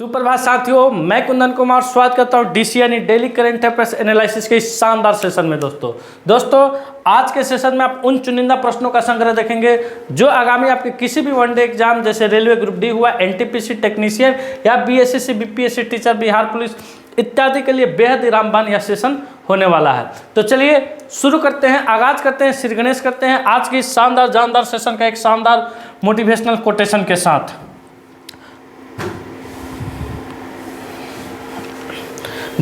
सुप्रभात साथियों, मैं कुंदन कुमार स्वागत करता हूँ डीसी यानी डेली करंट अफेयर्स एनालिसिस के इस शानदार सेशन में। दोस्तों आज के सेशन में आप उन चुनिंदा प्रश्नों का संग्रह देखेंगे जो आगामी आपके किसी भी वनडे एग्जाम जैसे रेलवे ग्रुप डी हुआ, एनटीपीसी टेक्नीशियन या BSSC BPSC teacher, Bihar police इत्यादि के लिए बेहद ही रामबान यह सेशन होने वाला है। तो चलिए शुरू करते हैं, आगाज करते हैं, श्री गणेश करते हैं आज की शानदार जानदार सेशन का एक शानदार मोटिवेशनल कोटेशन के साथ।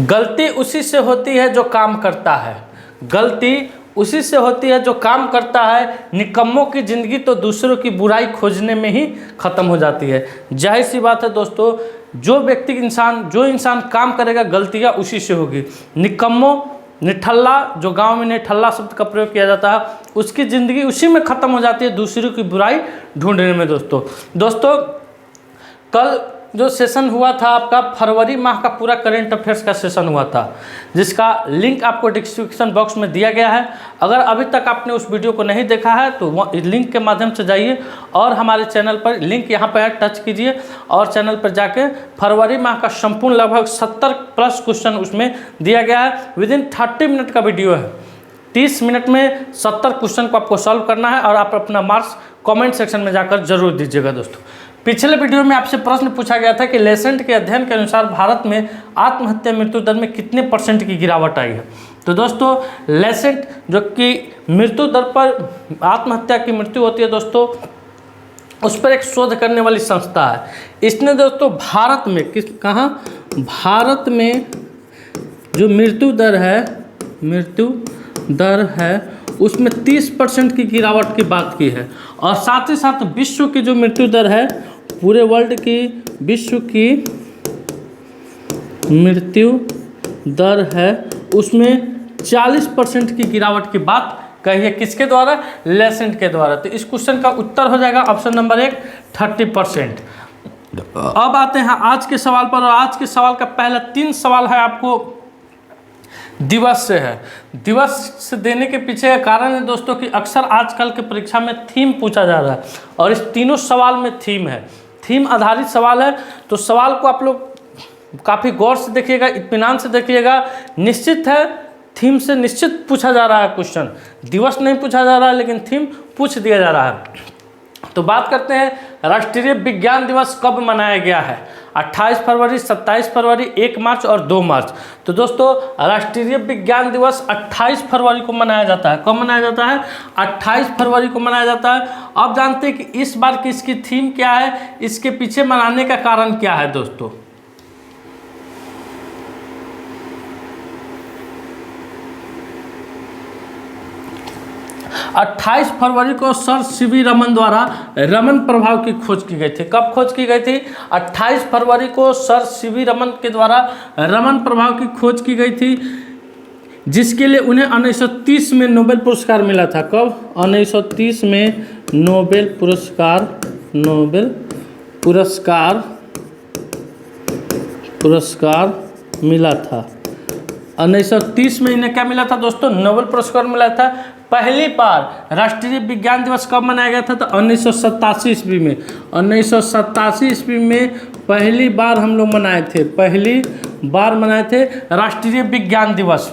गलती उसी से होती है जो काम करता है, गलती उसी से होती है जो काम करता है। निकम्मों की ज़िंदगी तो दूसरों की बुराई खोजने में ही ख़त्म हो जाती है। जाहिर सी बात है दोस्तों, जो इंसान काम करेगा गलतियाँ उसी से होगी। निकम्मों, निठल्ला, जो गांव में निठल्ला शब्द का प्रयोग किया जाता है, उसकी ज़िंदगी उसी में ख़त्म हो जाती है, दूसरों की बुराई ढूंढने में। दोस्तों कल जो सेशन हुआ था आपका फरवरी माह का पूरा करंट अफेयर्स का सेशन हुआ था, जिसका लिंक आपको डिस्क्रिप्शन बॉक्स में दिया गया है। अगर अभी तक आपने उस वीडियो को नहीं देखा है तो वो लिंक के माध्यम से जाइए और हमारे चैनल पर लिंक यहाँ पर टच कीजिए और चैनल पर जाके फरवरी माह का संपूर्ण लगभग 70+ क्वेश्चन उसमें दिया गया है। विदिन 30 मिनट का वीडियो है, 30 मिनट में 70 क्वेश्चन को आपको सॉल्व करना है और आप अपना मार्क्स कमेंट सेक्शन में जाकर जरूर दीजिएगा। दोस्तों पिछले वीडियो में आपसे प्रश्न पूछा गया था कि लेसेंट के अध्ययन के अनुसार भारत में आत्महत्या मृत्यु दर में कितने % की गिरावट आई है। तो दोस्तों लेसेंट जो कि मृत्यु दर पर आत्महत्या की मृत्यु होती है दोस्तों, उस पर एक शोध करने वाली संस्था है। इसने दोस्तों भारत में भारत में जो मृत्यु दर है उसमें 30% की गिरावट की बात की है और साथ ही साथ विश्व की जो मृत्यु दर है, पूरे वर्ल्ड की विश्व की मृत्यु दर है उसमें 40% की गिरावट की बात कही है। किसके द्वारा? लेसेंट के द्वारा। तो इस क्वेश्चन का उत्तर हो जाएगा ऑप्शन नंबर 1 30%। अब आते हैं आज के सवाल पर और आज के सवाल का पहला 3 सवाल है आपको दिवस से है। दिवस से देने के पीछे का कारण है दोस्तों कि अक्सर आजकल के परीक्षा में थीम पूछा जा रहा है और इस तीनों सवाल में थीम है, थीम आधारित सवाल है। तो सवाल को आप लोग काफ़ी गौर से देखिएगा, इत्मीनान से देखिएगा। निश्चित है थीम से निश्चित पूछा जा रहा है क्वेश्चन, दिवस नहीं पूछा जा रहा है लेकिन थीम पूछ दिया जा रहा है। तो बात करते हैं राष्ट्रीय विज्ञान दिवस कब मनाया गया है? 28 फरवरी, 27 फरवरी, 1 मार्च और 2 मार्च। तो दोस्तों राष्ट्रीय विज्ञान दिवस 28 फरवरी को मनाया जाता है। कब मनाया जाता है? 28 फरवरी को मनाया जाता है। अब जानते हैं कि इस बार की इसकी थीम क्या है, इसके पीछे मनाने का कारण क्या है। दोस्तों 28 फरवरी को सर सीवी रमन द्वारा रमन प्रभाव की खोज की गई थी। कब खोज की गई थी? 28 फरवरी को सर सीवी रमन के द्वारा रमन प्रभाव की खोज की गई थी, जिसके लिए उन्हें 1930 में नोबेल पुरस्कार मिला था। कब? 1930 में नोबेल पुरस्कार मिला था। 1930 में इन्हें क्या मिला था दोस्तों? नोबेल पुरस्कार मिला था। पहली बार राष्ट्रीय विज्ञान दिवस कब मनाया गया था? तो 1987 ईस्वी में। 1987 ईस्वी में पहली बार हम लोग मनाए थे राष्ट्रीय विज्ञान दिवस।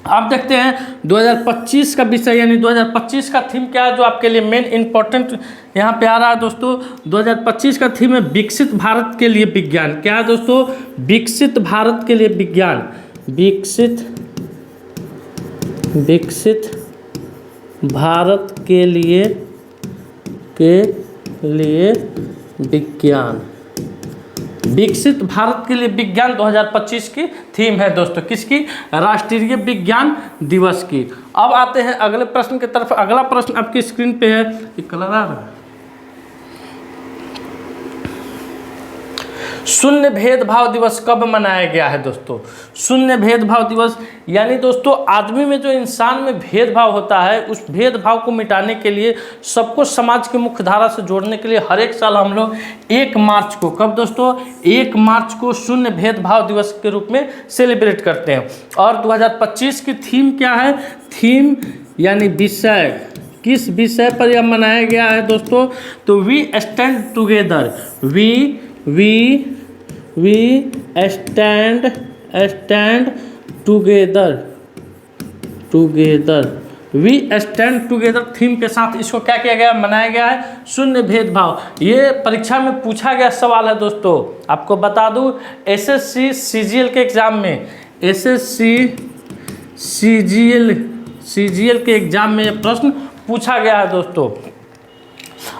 अब देखते हैं 2025 का विषय यानी 2025 का थीम क्या है, जो आपके लिए मेन इंपॉर्टेंट यहाँ पे आ रहा है दोस्तों। 2025 का थीम है विकसित भारत के लिए विज्ञान। क्या है दोस्तों? विकसित भारत के लिए विज्ञान। विकसित भारत के लिए विज्ञान। विकसित भारत के लिए विज्ञान 2025 की थीम है दोस्तों। किसकी? राष्ट्रीय विज्ञान दिवस की। अब आते हैं अगले प्रश्न की तरफ। अगला प्रश्न आपकी स्क्रीन पे है, ये कलर आ रहा है। शून्य भेदभाव दिवस कब मनाया गया है दोस्तों? शून्य भेदभाव दिवस यानी दोस्तों आदमी में जो इंसान में भेदभाव होता है, उस भेदभाव को मिटाने के लिए, सबको समाज की मुख्य धारा से जोड़ने के लिए हर एक साल हम लोग 1 मार्च को, कब दोस्तों? 1 मार्च को शून्य भेदभाव दिवस के रूप में सेलिब्रेट करते हैं। और 2025 की थीम क्या है? थीम यानी विषय, किस विषय पर यह मनाया गया है दोस्तों? तो we stand together, we we stand together we stand together theme के साथ इसको क्या किया गया, मनाया गया है, शून्य भेदभाव। ये परीक्षा में पूछा गया सवाल है दोस्तों। आपको बता दूं एसएससी सीजीएल के एग्जाम में, एसएससी सीजीएल के एग्जाम में यह प्रश्न पूछा गया है दोस्तों।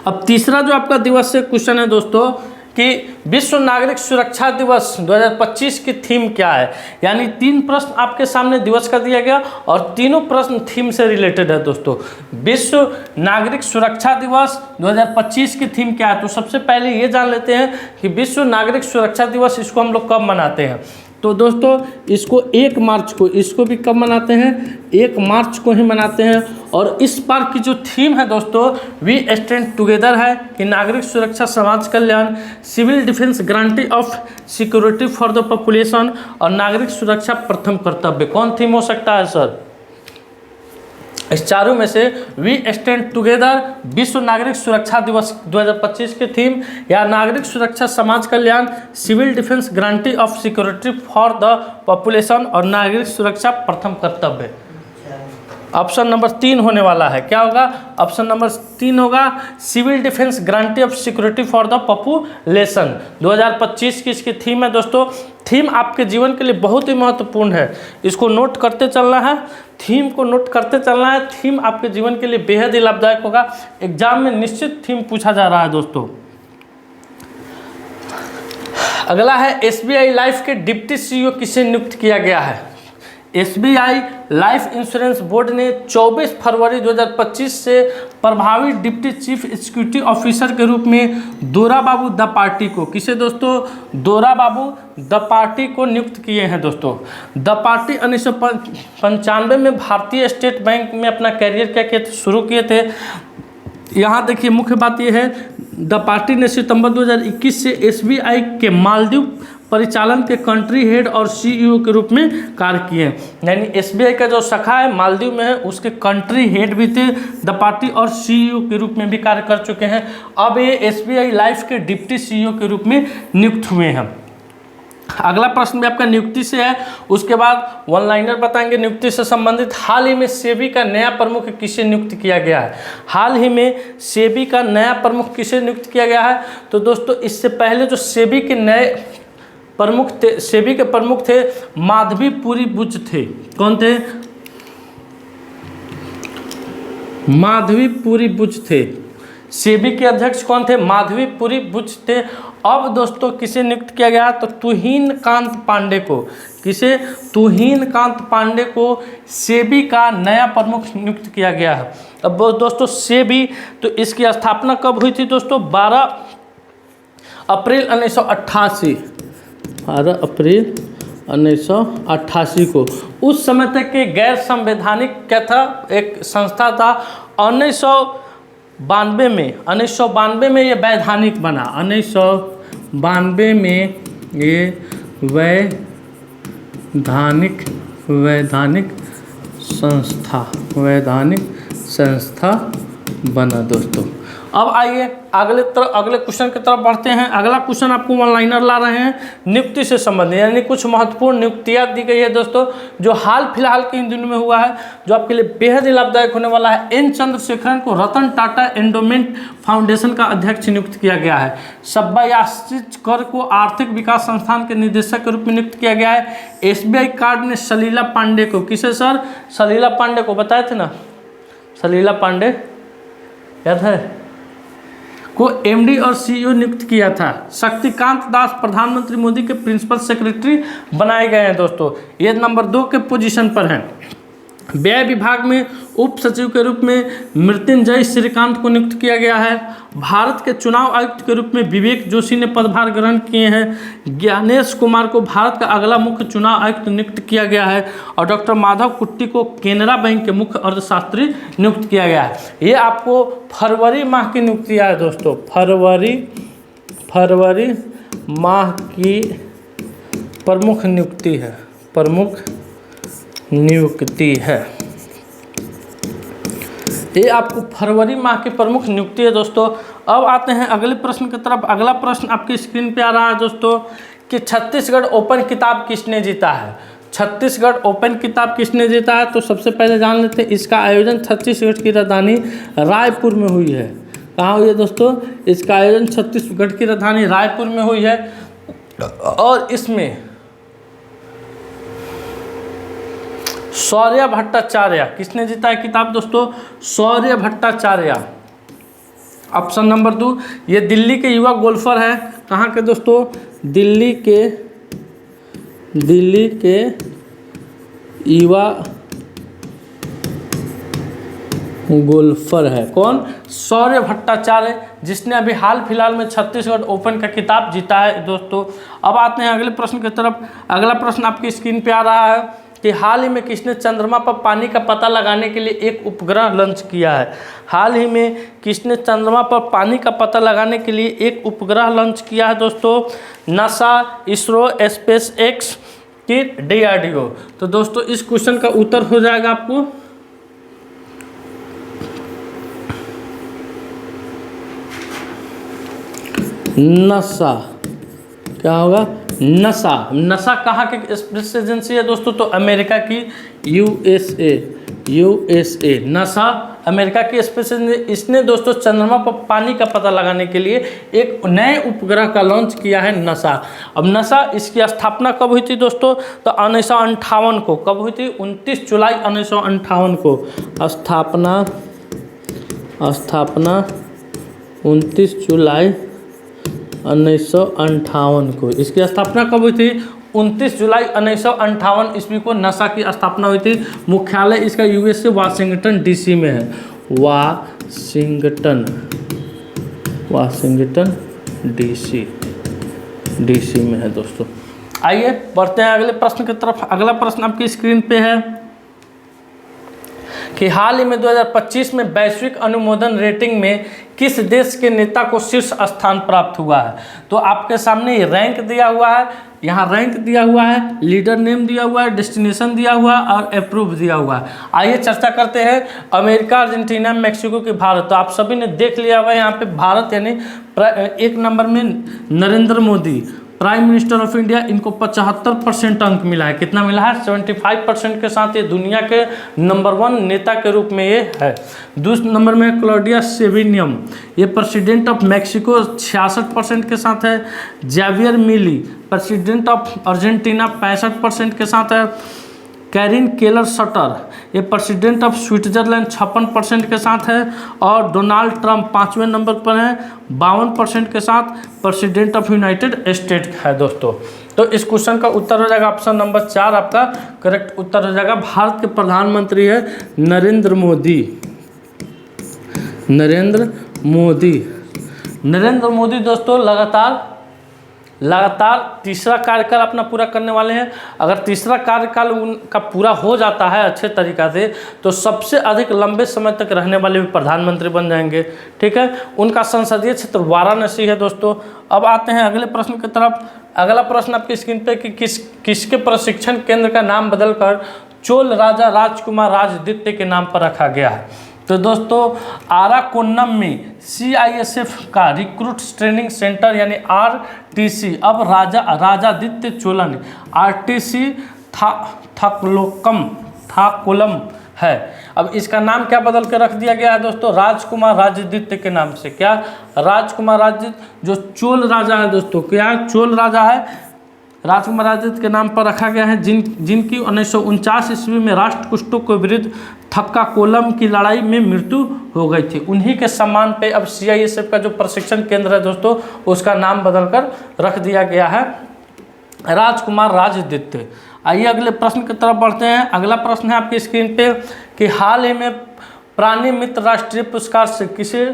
अब तीसरा जो आपका दिवस से क्वेश्चन है दोस्तों कि विश्व नागरिक सुरक्षा दिवस 2025 की थीम क्या है। यानी 3 प्रश्न आपके सामने दिवस का दिया गया और तीनों प्रश्न थीम से रिलेटेड है दोस्तों। विश्व नागरिक सुरक्षा दिवस 2025 की थीम क्या है। तो सबसे पहले ये जान लेते हैं कि विश्व नागरिक सुरक्षा दिवस इसको हम लोग कब मनाते हैं। तो दोस्तों इसको 1 मार्च को, इसको भी कब मनाते हैं, 1 मार्च को ही मनाते हैं। और इस बार की जो थीम है दोस्तों वी स्टैंड टुगेदर है कि नागरिक सुरक्षा, समाज कल्याण, civil defence, guarantee of security for the population और नागरिक सुरक्षा प्रथम कर्तव्य। कौन थीम हो सकता है सर? इस चारों में से वी स्टैंड टुगेदर विश्व नागरिक सुरक्षा दिवस 2025 की थीम, या नागरिक सुरक्षा, समाज कल्याण, civil defence, guarantee of security for the population और नागरिक सुरक्षा प्रथम कर्तव्य। ऑप्शन नंबर 3 होने वाला है। क्या होगा? ऑप्शन नंबर 3 होगा civil defence, guarantee of security for the population. 2025 की इसकी थीम है दोस्तों। थीम आपके जीवन के लिए बहुत ही महत्वपूर्ण है, इसको नोट करते चलना है, थीम को नोट करते चलना है। थीम आपके जीवन के लिए बेहद ही लाभदायक होगा। एग्जाम में निश्चित थीम पूछा जा रहा है दोस्तों। अगला है एसबीआई लाइफ के डिप्टी सीईओ किसे नियुक्त किया गया है। एसबीआई लाइफ इंश्योरेंस बोर्ड ने 24 फरवरी 2025 से प्रभावी डिप्टी चीफ एग्जीक्यूटिव ऑफिसर के रूप में दोरा बाबू द पार्टी को, किसे दोस्तों, दोरा बाबू द पार्टी को नियुक्त किए हैं दोस्तों। द पार्टी 1995 में भारतीय स्टेट बैंक में अपना करियर क्या किए थे, शुरू किए थे। यहाँ देखिए मुख्य बात यह है द पार्टी ने सितंबर 2021 से एसबीआई के मालदीव परिचालन के कंट्री हेड और सीईओ के रूप में कार्य किए। यानी एसबीआई का जो शाखा है मालदीव में है उसके कंट्री हेड भी थे द पार्टी और सीईओ के रूप में भी कार्य कर चुके हैं। अब ये एसबीआई लाइफ के डिप्टी सीईओ के रूप में नियुक्त हुए हैं। अगला प्रश्न भी आपका नियुक्ति से है, उसके बाद वन लाइनर बताएंगे नियुक्ति से संबंधित। हाल ही में सेबी का नया प्रमुख किसे नियुक्त किया गया है। हाल ही में सेबी का नया प्रमुख किसे नियुक्त किया गया है। तो दोस्तों इससे पहले जो सेबी के नए प्रमुख थे, सेबी के प्रमुख थे माधवीपुरी बुच थे। कौन थे? माधवीपुरी बुच थे। सेबी के अध्यक्ष कौन थे? माधवीपुरी बुच थे। अब दोस्तों किसे नियुक्त किया गया तो तुहिन कांत पांडे को, किसे, तुहिन कांत पांडे को सेबी का नया प्रमुख नियुक्त किया गया है। अब दोस्तों सेबी तो इसकी स्थापना कब हुई थी दोस्तों? 12 अप्रैल 1988, 12 अप्रैल 1988 को। उस समय तक के गैर संवैधानिक क्या था, एक संस्था था। 1992 में ये वैधानिक बना। 1992 में ये वैधानिक संस्था बना दोस्तों। अब आइए अगले क्वेश्चन की तरफ बढ़ते हैं। अगला क्वेश्चन आपको वन लाइनर ला रहे हैं नियुक्ति से संबंधित, यानी कुछ महत्वपूर्ण नियुक्तियां दी गई है दोस्तों जो हाल फिलहाल के इन दिनों में हुआ है, जो आपके लिए बेहद ही लाभदायक होने वाला है। एन चंद्रशेखरन को रतन टाटा एंडोमेंट फाउंडेशन का अध्यक्ष नियुक्त किया गया है। सब्बायास्कर को आर्थिक विकास संस्थान के निदेशक के रूप में नियुक्त किया गया है। एसबीआई कार्ड ने सलीला पांडे को, किसे सर? सलीला पांडे को बताए थे ना, सलीला पांडे याद है, को एमडी और सीईओ नियुक्त किया था। शक्तिकांत दास प्रधानमंत्री मोदी के प्रिंसिपल सेक्रेटरी बनाए गए हैं दोस्तों, ये नंबर 2 के पोजीशन पर हैं। व्यय विभाग में उप सचिव के रूप में मृत्युंजय श्रीकांत को नियुक्त किया गया है। भारत के चुनाव आयुक्त के रूप में विवेक जोशी ने पदभार ग्रहण किए हैं। ज्ञानेश कुमार को भारत का अगला मुख्य चुनाव आयुक्त नियुक्त किया गया है और डॉक्टर माधव कुट्टी को केनरा बैंक के मुख्य अर्थशास्त्री नियुक्त किया गया है। ये आपको फरवरी माह की नियुक्तियाँ है दोस्तों, फरवरी माह की प्रमुख नियुक्ति है, प्रमुख नियुक्ति है। ये आपको फरवरी माह की प्रमुख नियुक्ति है दोस्तों। अब आते हैं अगले प्रश्न की तरफ। अगला प्रश्न आपकी स्क्रीन पे आ रहा है दोस्तों कि छत्तीसगढ़ ओपन किताब किसने जीता है। छत्तीसगढ़ ओपन किताब किसने जीता है, तो सबसे पहले जान लेते हैं इसका आयोजन छत्तीसगढ़ की राजधानी रायपुर में हुई है। कहाँ हुई है दोस्तों, इसका आयोजन छत्तीसगढ़ की राजधानी रायपुर में हुई है। और इसमें शौर्य भट्टाचार्य किसने जीता है किताब दोस्तों, शौर्य भट्टाचार्य। ऑप्शन नंबर 2, ये दिल्ली के युवा गोल्फर है। कहाँ के दोस्तों, दिल्ली के युवा गोल्फर है। कौन, शौर्य भट्टाचार्य, जिसने अभी हाल फिलहाल में छत्तीसगढ़ ओपन का खिताब जीता है दोस्तों। अब आते हैं अगले प्रश्न की तरफ। अगला प्रश्न आपकी स्क्रीन पे आ रहा है कि हाल ही में किसने चंद्रमा पर पानी का पता लगाने के लिए एक उपग्रह लॉन्च किया है। हाल ही में किसने चंद्रमा पर पानी का पता लगाने के लिए एक उपग्रह लॉन्च किया है दोस्तों, नासा, इसरो, स्पेस एक्स की DRDO। तो दोस्तों इस क्वेश्चन का उत्तर हो जाएगा आपको नसा। क्या होगा, नसा। नसा कहाँ की स्पेस एजेंसी है दोस्तों, तो अमेरिका की यूएसए। नसा अमेरिका की स्पेस एजेंसी। इसने दोस्तों चंद्रमा पर पानी का पता लगाने के लिए एक नए उपग्रह का लॉन्च किया है नसा। अब नसा, इसकी स्थापना कब हुई थी दोस्तों, तो 1958 को। कब हुई थी, 29 जुलाई 1958 को। स्थापना 29 जुलाई 1958 को। इसकी स्थापना कब हुई थी, 29 जुलाई 1958 ईस्वी को नसा की स्थापना हुई थी। मुख्यालय इसका यूएसए वाशिंगटन DC में है। वाशिंगटन DC में है दोस्तों। आइए बढ़ते हैं अगले प्रश्न की तरफ। अगला प्रश्न आपकी स्क्रीन पे है कि हाल ही में 2025 में वैश्विक अनुमोदन रेटिंग में किस देश के नेता को शीर्ष स्थान प्राप्त हुआ है। तो आपके सामने ये रैंक दिया हुआ है, यहाँ रैंक दिया हुआ है, लीडर नेम दिया हुआ है, डेस्टिनेशन दिया हुआ है और अप्रूव दिया हुआ है। आइए चर्चा करते हैं। अमेरिका, अर्जेंटीना, मैक्सिको की भारत। तो आप सभी ने देख लिया हुआ है यहाँ पे भारत यानी 1 नंबर में Narendra Modi prime minister of India, इनको 75% अंक मिला है। कितना मिला है, 75% के साथ ये दुनिया के नंबर 1 नेता के रूप में ये है। दूसरे नंबर में क्लॉडिया शेविनियम, ये प्रेसिडेंट ऑफ मैक्सिको 66% के साथ है। Javier Milei president of Argentina 65% के साथ है। कैरिन केलर सटर, ये प्रेसिडेंट ऑफ स्विट्जरलैंड 56% के साथ है। और डोनाल्ड ट्रंप 5वें नंबर पर हैं 52% के साथ, प्रेसिडेंट ऑफ यूनाइटेड स्टेट है दोस्तों। तो इस क्वेश्चन का उत्तर हो जाएगा ऑप्शन नंबर 4, आपका करेक्ट उत्तर हो जाएगा। भारत के प्रधानमंत्री है नरेंद्र मोदी दोस्तों लगातार तीसरा कार्यकाल अपना पूरा करने वाले हैं। अगर तीसरा कार्यकाल उनका पूरा हो जाता है अच्छे तरीक़ा से, तो सबसे अधिक लंबे समय तक रहने वाले भी प्रधानमंत्री बन जाएंगे। ठीक है, उनका संसदीय क्षेत्र वाराणसी है दोस्तों। अब आते हैं अगले प्रश्न की तरफ। अगला प्रश्न आपकी स्क्रीन पे कि किसके प्रशिक्षण केंद्र का नाम बदलकर चोल राजा राजकुमार राजद्वितीय के नाम पर रखा गया है। तो दोस्तों आराकोनम में CISF का रिक्रूट ट्रेनिंग सेंटर यानी RTC अब राजादित्य चोलन RTC थाकुलम है। अब इसका नाम क्या बदल के रख दिया गया है दोस्तों, राजकुमार राजद्वितीय के नाम से। क्या, राजकुमार राजद्वितीय, जो चोल राजा है दोस्तों, क्या चोल राजा है, राजकुमार राजद्वितीय के नाम पर रखा गया है, जिनकी 1949 ईस्वी में राष्ट्रकूटों के विरुद्ध थक्का कोलम की लड़ाई में मृत्यु हो गई थी। उन्हीं के सम्मान पे अब CISF का जो प्रशिक्षण केंद्र है दोस्तों, उसका नाम बदलकर रख दिया गया है राजकुमार राजद्वितीय। आइए अगले प्रश्न की तरफ बढ़ते हैं। अगला प्रश्न है आपकी स्क्रीन पे कि हाल ही में प्राणी मित्र राष्ट्रीय पुरस्कार से किसे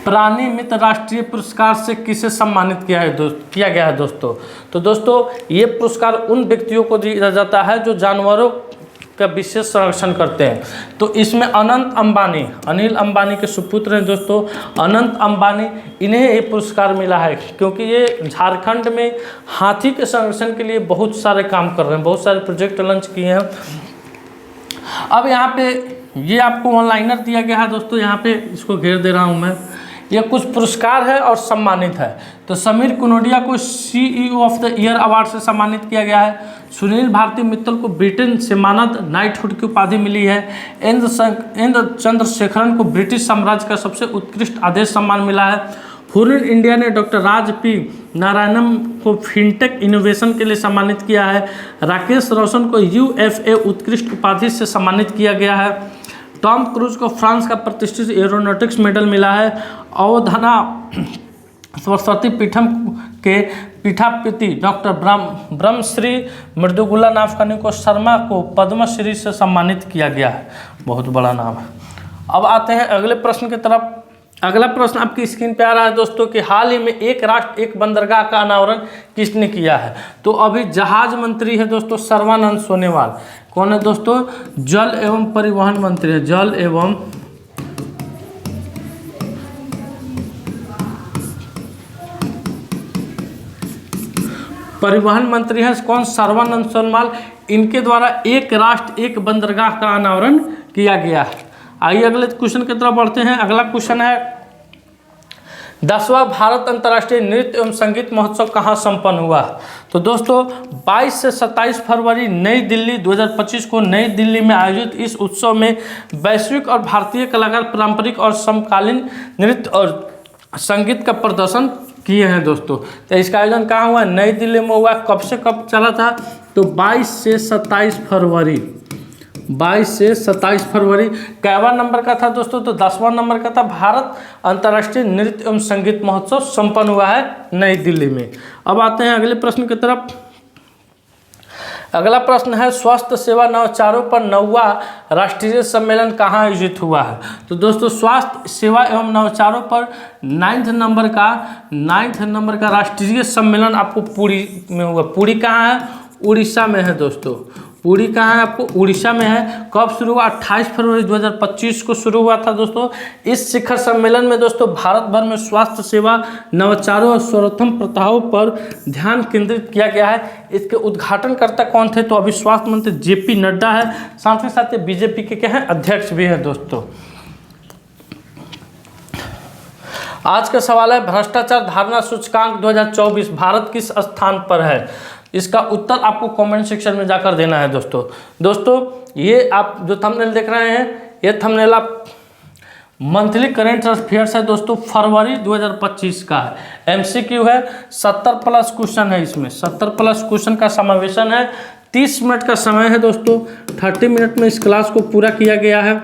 प्राणी मित्र राष्ट्रीय पुरस्कार से किसे सम्मानित किया गया है दोस्तों। तो दोस्तों ये पुरस्कार उन व्यक्तियों को दिया जाता है जो जानवरों का विशेष संरक्षण करते हैं। तो इसमें अनिल अंबानी के सुपुत्र हैं दोस्तों, अनंत अंबानी, इन्हें ये पुरस्कार मिला है क्योंकि ये झारखंड में हाथी के संरक्षण के लिए बहुत सारे काम कर रहे हैं, बहुत सारे प्रोजेक्ट लॉन्च किए हैं। अब यहाँ पे ये आपको ऑनलाइनर दिया गया है दोस्तों, यहाँ पे इसको घेर दे रहा हूँ मैं। ये कुछ पुरस्कार है और सम्मानित है। तो समीर कुनोडिया को CEO of the year award से सम्मानित किया गया है। सुनील भारती मित्तल को ब्रिटेन से मानद नाइटहुड की उपाधि मिली है। इंद्र चंद्रशेखरन को ब्रिटिश साम्राज्य का सबसे उत्कृष्ट आदेश सम्मान मिला है। फूलन इंडिया ने डॉक्टर राज पी नारायणन को फिनटेक इनोवेशन के लिए सम्मानित किया है। राकेश रोशन को UFA उत्कृष्ट उपाधि से सम्मानित किया गया है। टॉम क्रूज को फ्रांस का प्रतिष्ठित एरोनॉटिक्स मेडल मिला है। अवधाना सरस्वती पीठम के पीठापति डॉक्टर ब्रह्मश्री मृदुगुला नाफकानी को शर्मा को पद्मश्री से सम्मानित किया गया है। बहुत बड़ा नाम है। अब आते हैं अगले प्रश्न की तरफ। अगला प्रश्न आपकी स्क्रीन पे आ रहा है दोस्तों कि हाल ही में एक राष्ट्र एक बंदरगाह का अनावरण किसने किया है? तो अभी जहाज मंत्री है दोस्तों सर्बानंद सोनोवाल। कौन है दोस्तों? जल एवं परिवहन मंत्री है। जल एवं परिवहन मंत्री है कौन? सर्बानंद सोनोवाल। इनके द्वारा एक राष्ट्र एक बंदरगाह का अनावरण किया गया है। आइए अगले क्वेश्चन की तरफ बढ़ते हैं। अगला क्वेश्चन है 10वां भारत अंतर्राष्ट्रीय नृत्य एवं संगीत महोत्सव कहाँ संपन्न हुआ? तो दोस्तों 22 से 27 फरवरी नई दिल्ली 2025 को नई दिल्ली में आयोजित इस उत्सव में वैश्विक और भारतीय कलाकार पारंपरिक और समकालीन नृत्य और संगीत का प्रदर्शन किए हैं दोस्तों। तो इसका आयोजन कहाँ हुआ? नई दिल्ली में हुआ। कब से कब चला था? तो 22 से 27 फरवरी। 22 से 27 फरवरी। कैवा नंबर का था दोस्तों? तो 10वां नंबर का था। भारत अंतर्राष्ट्रीय नृत्य एवं संगीत महोत्सव संपन्न हुआ है नई दिल्ली में। अब आते हैं अगले प्रश्न की तरफ। अगला प्रश्न है स्वास्थ्य सेवा नवाचारों पर 9वां राष्ट्रीय सम्मेलन कहाँ आयोजित हुआ है? तो दोस्तों स्वास्थ्य सेवा एवं नवाचारों पर 9th नंबर का राष्ट्रीय सम्मेलन आपको पुरी में हुआ। पुरी कहाँ है? उड़ीसा में है दोस्तों। पुरी कहाँ है? आपको उड़ीसा में है। कब शुरू हुआ? 28 फरवरी 2025 को शुरू हुआ था दोस्तों। इस शिखर सम्मेलन में दोस्तों भारत भर में स्वास्थ्य सेवा नवाचारों और सर्वोत्तम प्रथाओं पर ध्यान केंद्रित किया गया है। इसके उद्घाटनकर्ता कौन थे? तो अभी स्वास्थ्य मंत्री JP नड्डा है। साथ ही साथ BJP के क्या है? अध्यक्ष भी है दोस्तों। आज का सवाल है भ्रष्टाचार धारणा सूचकांक 2024 भारत किस स्थान पर है? इसका उत्तर आपको कमेंट सेक्शन में जाकर देना है दोस्तों। ये आप जो थंबनेल देख रहे हैं ये थंबनेल आप मंथली करंट अफेयर्स है दोस्तों। फरवरी 2025 का है। MCQ है। 70+ क्वेश्चन है। इसमें 70+ क्वेश्चन का समावेशन है। 30 मिनट का समय है दोस्तों। 30 मिनट में इस क्लास को पूरा किया गया है।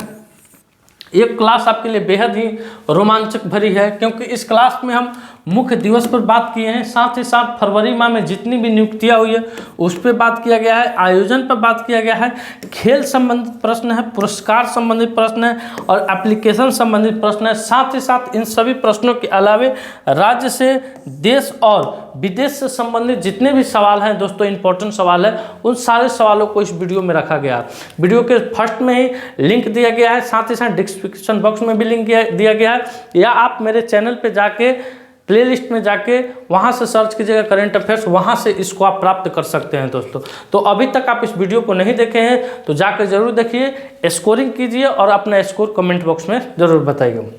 ये क्लास आपके लिए बेहद ही रोमांचक भरी है क्योंकि इस क्लास में हम मुख्य दिवस पर बात किए हैं। साथ ही साथ फरवरी माह में जितनी भी नियुक्तियां हुई है उस पर बात किया गया है। आयोजन पर बात किया गया है। खेल संबंधित प्रश्न है, पुरस्कार संबंधित प्रश्न है और एप्लीकेशन संबंधित प्रश्न है। साथ ही साथ इन सभी प्रश्नों के अलावे राज्य से, देश और विदेश से संबंधित जितने भी सवाल हैं दोस्तों, इंपॉर्टेंट सवाल है, उन सारे सवालों को इस वीडियो में रखा गया है। वीडियो के फर्स्ट में ही लिंक दिया गया है। साथ ही साथ डिस्क्रिप्शन बॉक्स में भी लिंक दिया गया है, या आप मेरे चैनल पे जाके प्लेलिस्ट में जाके वहाँ से सर्च कीजिएगा करंट अफेयर्स, वहाँ से इसको आप प्राप्त कर सकते हैं दोस्तों। तो अभी तक आप इस वीडियो को नहीं देखे हैं तो जाकर जरूर देखिए, स्कोरिंग कीजिए और अपना स्कोर कमेंट बॉक्स में जरूर बताइए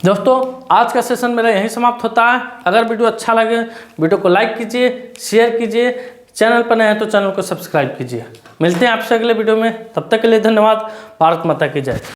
दोस्तों। आज का सेशन मेरा यहीं समाप्त होता है। अगर वीडियो अच्छा लगे वीडियो को लाइक कीजिए, शेयर कीजिए, चैनल पर नए हैं तो चैनल को सब्सक्राइब कीजिए। मिलते हैं आपसे अगले वीडियो में, तब तक के लिए धन्यवाद। भारत माता की जय।